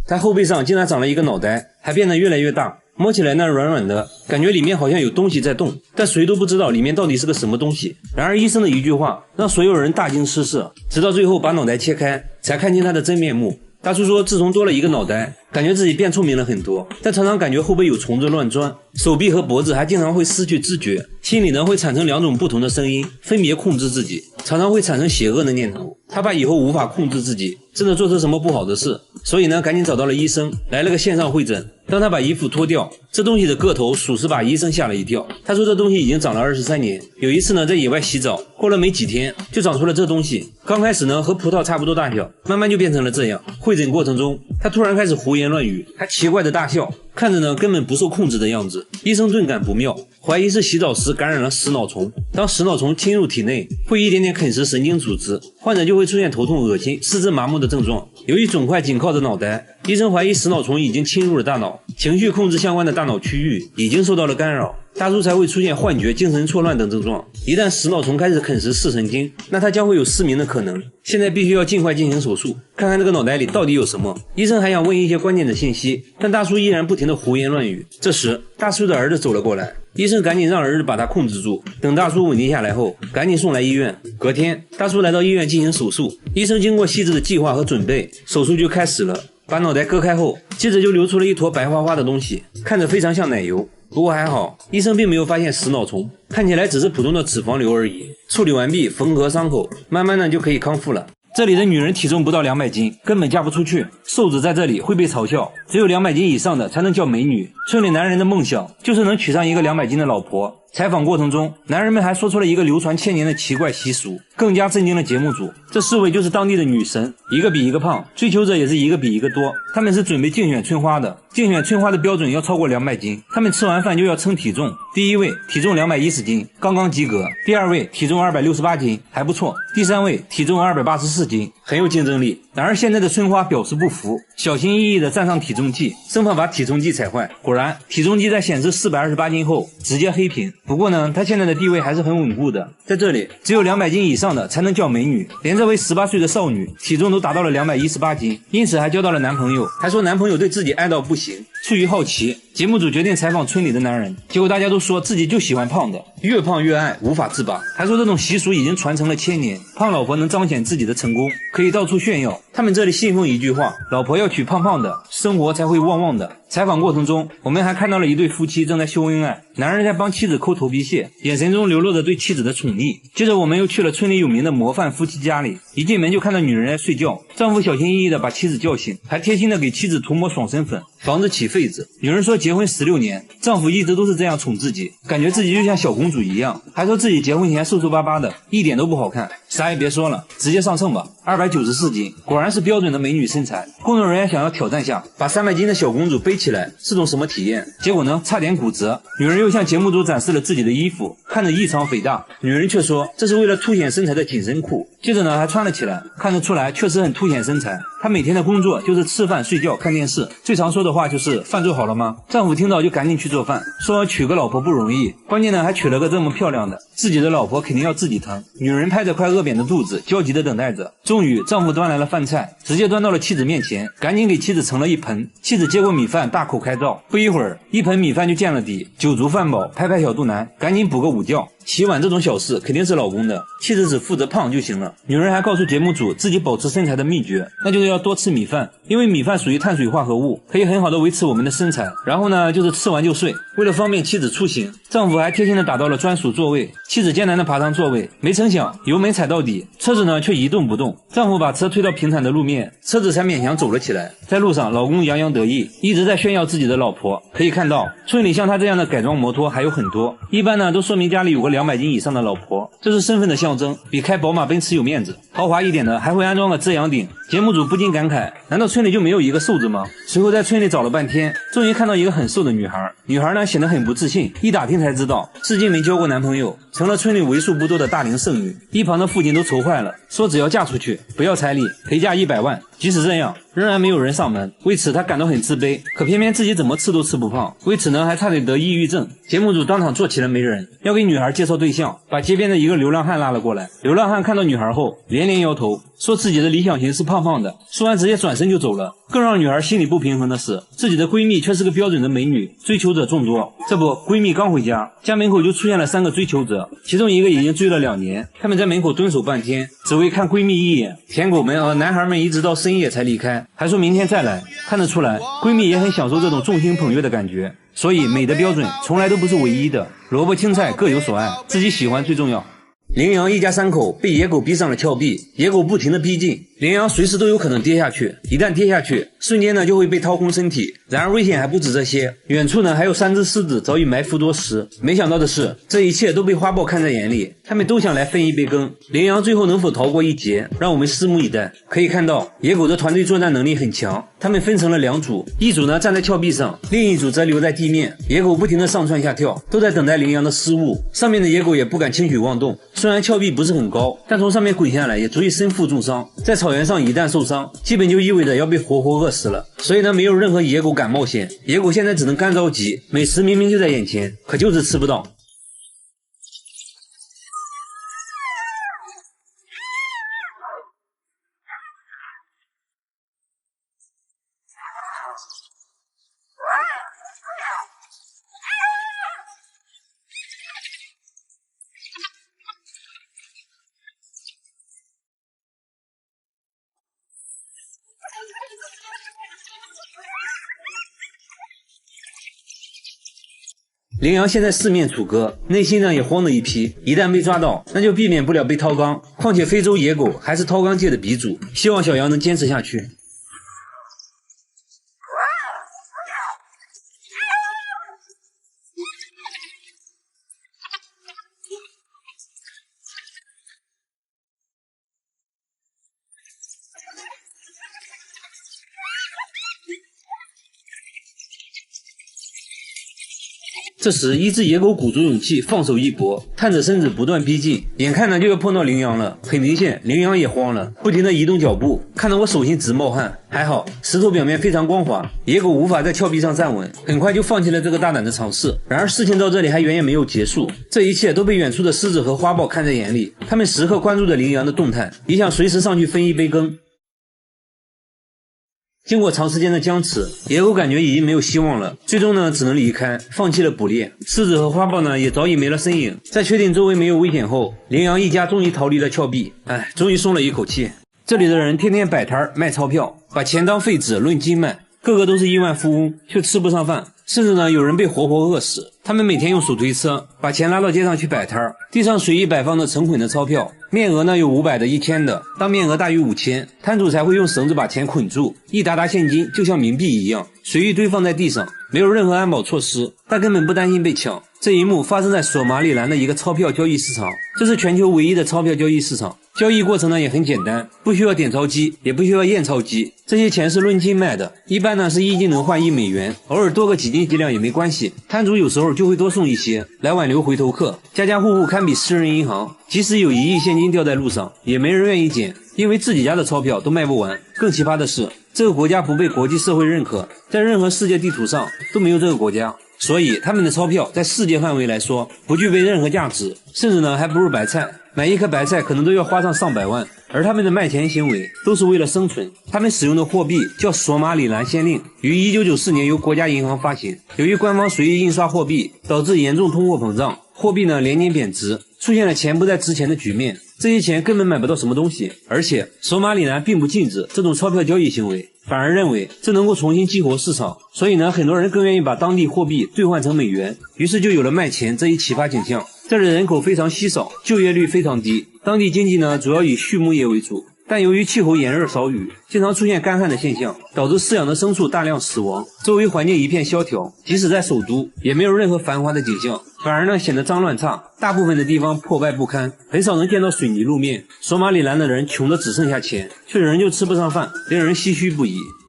他后背上竟然长了一个脑袋，还变得越来越大，摸起来那软软的，感觉里面好像有东西在动，但谁都不知道里面到底是个什么东西。然而医生的一句话让所有人大惊失色，直到最后把脑袋切开，才看清他的真面目。大叔说，自从多了一个脑袋，感觉自己变聪明了很多，但常常感觉后背有虫子乱钻，手臂和脖子还经常会失去知觉，心里呢会产生2种不同的声音，分别控制自己，常常会产生邪恶的念头。他怕以后无法控制自己，真的做出什么不好的事，所以呢赶紧找到了医生，来了个线上会诊。当他把衣服脱掉，这东西的个头属实把医生吓了一跳。他说这东西已经长了23年，有一次呢在野外洗澡，过了没几天就长出了这东西。刚开始呢和葡萄差不多大小，慢慢就变成了这样。会诊过程中，他突然开始胡言乱语，还奇怪的大笑，看着呢根本不受控制的样子。医生顿感不妙，怀疑是洗澡时感染了食脑虫。当食脑虫侵入体内，会一点点啃食神经组织，患者就会出现头痛、恶心、四肢麻木的症状。由于肿块紧靠着脑袋，医生怀疑食脑虫已经侵入了大脑，情绪控制相关的大脑区域已经受到了干扰，大叔才会出现幻觉、精神错乱等症状。一旦食脑虫开始啃食视神经，那他将会有失明的可能。现在必须要尽快进行手术，看看这个脑袋里到底有什么。医生还想问一些关键的信息，但大叔依然不停地胡言乱语。这时大叔的儿子走了过来，医生赶紧让儿子把他控制住，等大叔稳定下来后，赶紧送来医院。隔天大叔来到医院进行手术，医生经过细致的计划和准备，手术就开始了。把脑袋割开后，接着就流出了一坨白花花的东西，看着非常像奶油。不过还好，医生并没有发现食脑虫，看起来只是普通的脂肪瘤而已。处理完毕，缝合伤口，慢慢的就可以康复了。这里的女人体重不到200斤，根本嫁不出去，瘦子在这里会被嘲笑，只有200斤以上的才能叫美女。村里男人的梦想就是能娶上一个200斤的老婆。采访过程中，男人们还说出了一个流传1000年的奇怪习俗，更加震惊了节目组。这4位就是当地的女神，一个比一个胖，追求者也是一个比一个多。他们是准备竞选春花的，竞选春花的标准要超过200斤，他们吃完饭就要称体重。第一位体重210斤，刚刚及格；第二位体重268斤，还不错；第三位体重284斤，很有竞争力。然而现在的春花表示不服，小心翼翼地站上体重计，生怕把体重计踩坏。果然，体重计在显示428斤后直接黑屏。不过呢，她现在的地位还是很稳固的，在这里只有200斤以上的才能叫美女，连这位18岁的少女体重都达到了218斤，因此还交到了男朋友，还说男朋友对自己爱到不行。出于好奇，节目组决定采访村里的男人，结果大家都说自己就喜欢胖的，越胖越爱，无法自拔。还说这种习俗已经传承了1000年，胖老婆能彰显自己的成功，可以到处炫耀。他们这里信奉一句话，老婆要娶胖胖的，生活才会旺旺的。采访过程中，我们还看到了一对夫妻正在秀恩爱，男人在帮妻子抠头皮屑，眼神中流露着对妻子的宠溺。接着我们又去了村里有名的模范夫妻家里，一进门就看到女人在睡觉，丈夫小心翼翼地把妻子叫醒，还贴心地给妻子涂抹爽身粉，防止起痱子。女人说结婚16年，丈夫一直都是这样宠自己，感觉自己就像小公主一样，还说自己结婚前瘦瘦巴巴的，一点都不好看。啥也别说了，直接上秤吧，294斤，果然是标准的美女身材。工作人员想要挑战下，把300斤的小公主背起来，是种什么体验？结果呢，差点骨折。女人又向节目组展示了自己的衣服，看着异常肥大，女人却说这是为了凸显身材的紧身裤。接着呢，还穿了起来，看得出来确实很凸显身材。她每天的工作就是吃饭、睡觉、看电视，最常说的话就是饭做好了吗？丈夫听到就赶紧去做饭，说娶个老婆不容易，关键呢还娶了个这么漂亮的，自己的老婆肯定要自己疼。女人拍着快饿扁的肚子，焦急地等待着。终于丈夫端来了饭菜，直接端到了妻子面前，赶紧给妻子盛了一盆。妻子接过米饭，大口开造，不一会儿一盆米饭就见了底，酒足饭饱，拍拍小肚腩，赶紧补个午觉。洗碗这种小事肯定是老公的，妻子只负责胖就行了。女人还告诉节目组自己保持身材的秘诀，那就是要多吃米饭，因为米饭属于碳水化合物，可以很好的维持我们的身材。然后呢，就是吃完就睡。为了方便妻子出行，丈夫还贴心的打到了专属座位，妻子艰难的爬上座位，没成想油门踩到底，车子呢却一动不动。丈夫把车推到平坦的路面，车子才勉强走了起来。在路上，老公洋洋得意，一直在炫耀自己的老婆。可以看到，村里像他这样的改装摩托还有很多，一般呢都说明家里有个200斤以上的老婆，这是身份的象征，比开宝马奔驰有面子。豪华一点的还会安装个遮阳顶。节目组不禁感慨，难道村里就没有一个瘦子吗？随后在村里找了半天，终于看到一个很瘦的女孩。女孩呢显得很不自信，一打听才知道至今没交过男朋友，成了村里为数不多的大龄剩女。一旁的父亲都愁坏了，说只要嫁出去不要彩礼，陪嫁100万。即使这样，仍然没有人上门，为此他感到很自卑，可偏偏自己怎么吃都吃不胖，为此呢还差点得抑郁症。节目组当场做起了媒人，要给女孩介绍对象，把街边的一个流浪汉拉了过来。流浪汉看到女孩后连连摇头，说自己的理想型是胖胖的，说完直接转身就走了。更让女孩心里不平衡的是，自己的闺蜜却是个标准的美女，追求者众多。这不，闺蜜刚回家，家门口就出现了3个追求者，其中一个已经追了2年。他们在门口蹲守半天，只为看闺蜜一眼。舔狗们和男孩们一直到深夜才离开，还说明天再来。看得出来，闺蜜也很享受这种众星捧月的感觉。所以美的标准从来都不是唯一的，萝卜青菜各有所爱，自己喜欢最重要。羚羊一家3口被野狗逼上了峭壁，野狗不停地逼近，羚羊随时都有可能跌下去，一旦跌下去，瞬间呢就会被掏空身体。然而危险还不止这些，远处呢还有3只狮子早已埋伏多时。没想到的是，这一切都被花豹看在眼里，他们都想来分一杯羹。羚羊最后能否逃过一劫，让我们拭目以待。可以看到，野狗的团队作战能力很强，他们分成了2组，一组呢站在峭壁上，另一组则留在地面。野狗不停地上蹿下跳，都在等待羚羊的失误。上面的野狗也不敢轻举妄动，虽然峭壁不是很高，但从上面滚下来也足以身负重伤。在草原上一旦受伤，基本就意味着要被活活饿死了。所以呢，没有任何野狗敢冒险。野狗现在只能干着急，美食明明就在眼前，可就是吃不到。羚羊现在四面楚歌，内心呢也慌了一批，一旦被抓到，那就避免不了被掏缸。况且非洲野狗还是掏缸界的鼻祖，希望小羊能坚持下去。这时，一只野狗鼓足勇气放手一搏，探着身子不断逼近，眼看呢就要碰到羚羊了。很明显，羚羊也慌了，不停地移动脚步，看得我手心直冒汗。还好，石头表面非常光滑，野狗无法在峭壁上站稳，很快就放弃了这个大胆的尝试。然而事情到这里还远远没有结束，这一切都被远处的狮子和花豹看在眼里，他们时刻关注着羚羊的动态，也想随时上去分一杯羹。经过长时间的僵持，野狗感觉已经没有希望了，最终呢只能离开，放弃了捕猎。狮子和花豹呢也早已没了身影。在确定周围没有危险后，羚羊一家终于逃离了峭壁，终于松了一口气。这里的人天天摆摊卖钞票，把钱当废纸论斤卖，个个都是亿万富翁，却吃不上饭，甚至呢有人被活活饿死。他们每天用手推车把钱拉到街上去摆摊，地上随意摆放着成捆的钞票，面额呢有500的、1000的，当面额大于5000，摊主才会用绳子把钱捆住，一沓沓现金就像冥币一样随意堆放在地上，没有任何安保措施，但根本不担心被抢。这一幕发生在索马里兰的一个钞票交易市场，这是全球唯一的钞票交易市场。交易过程呢也很简单，不需要点钞机，也不需要验钞机，这些钱是论斤卖的，一般呢是1斤能换1美元，偶尔多个几斤几两也没关系，摊主有时候就会多送一些来挽留回头客。家家户户堪比私人银行，即使有1亿现金掉在路上，也没人愿意捡，因为自己家的钞票都卖不完。更奇葩的是，这个国家不被国际社会认可，在任何世界地图上都没有这个国家，所以他们的钞票在世界范围来说不具备任何价值，甚至呢还不如白菜，买一颗白菜可能都要花上上百万。而他们的卖钱行为都是为了生存。他们使用的货币叫索马里兰先令，于1994年由国家银行发行。由于官方随意印刷货币，导致严重通货膨胀，货币呢连年贬值，出现了钱不再值钱的局面。这些钱根本买不到什么东西，而且索马里兰并不禁止这种钞票交易行为，反而认为这能够重新激活市场，所以呢很多人更愿意把当地货币兑换成美元，于是就有了卖钱这一奇葩景象。这里人口非常稀少，就业率非常低，当地经济呢主要以畜牧业为主，但由于气候炎热少雨，经常出现干旱的现象，导致饲养的牲畜大量死亡，周围环境一片萧条，即使在首都也没有任何繁华的景象，反而呢显得脏乱差，大部分的地方破败不堪，很少能见到水泥路面。索马里兰的人穷得只剩下钱，却仍旧吃不上饭，令人唏嘘不已。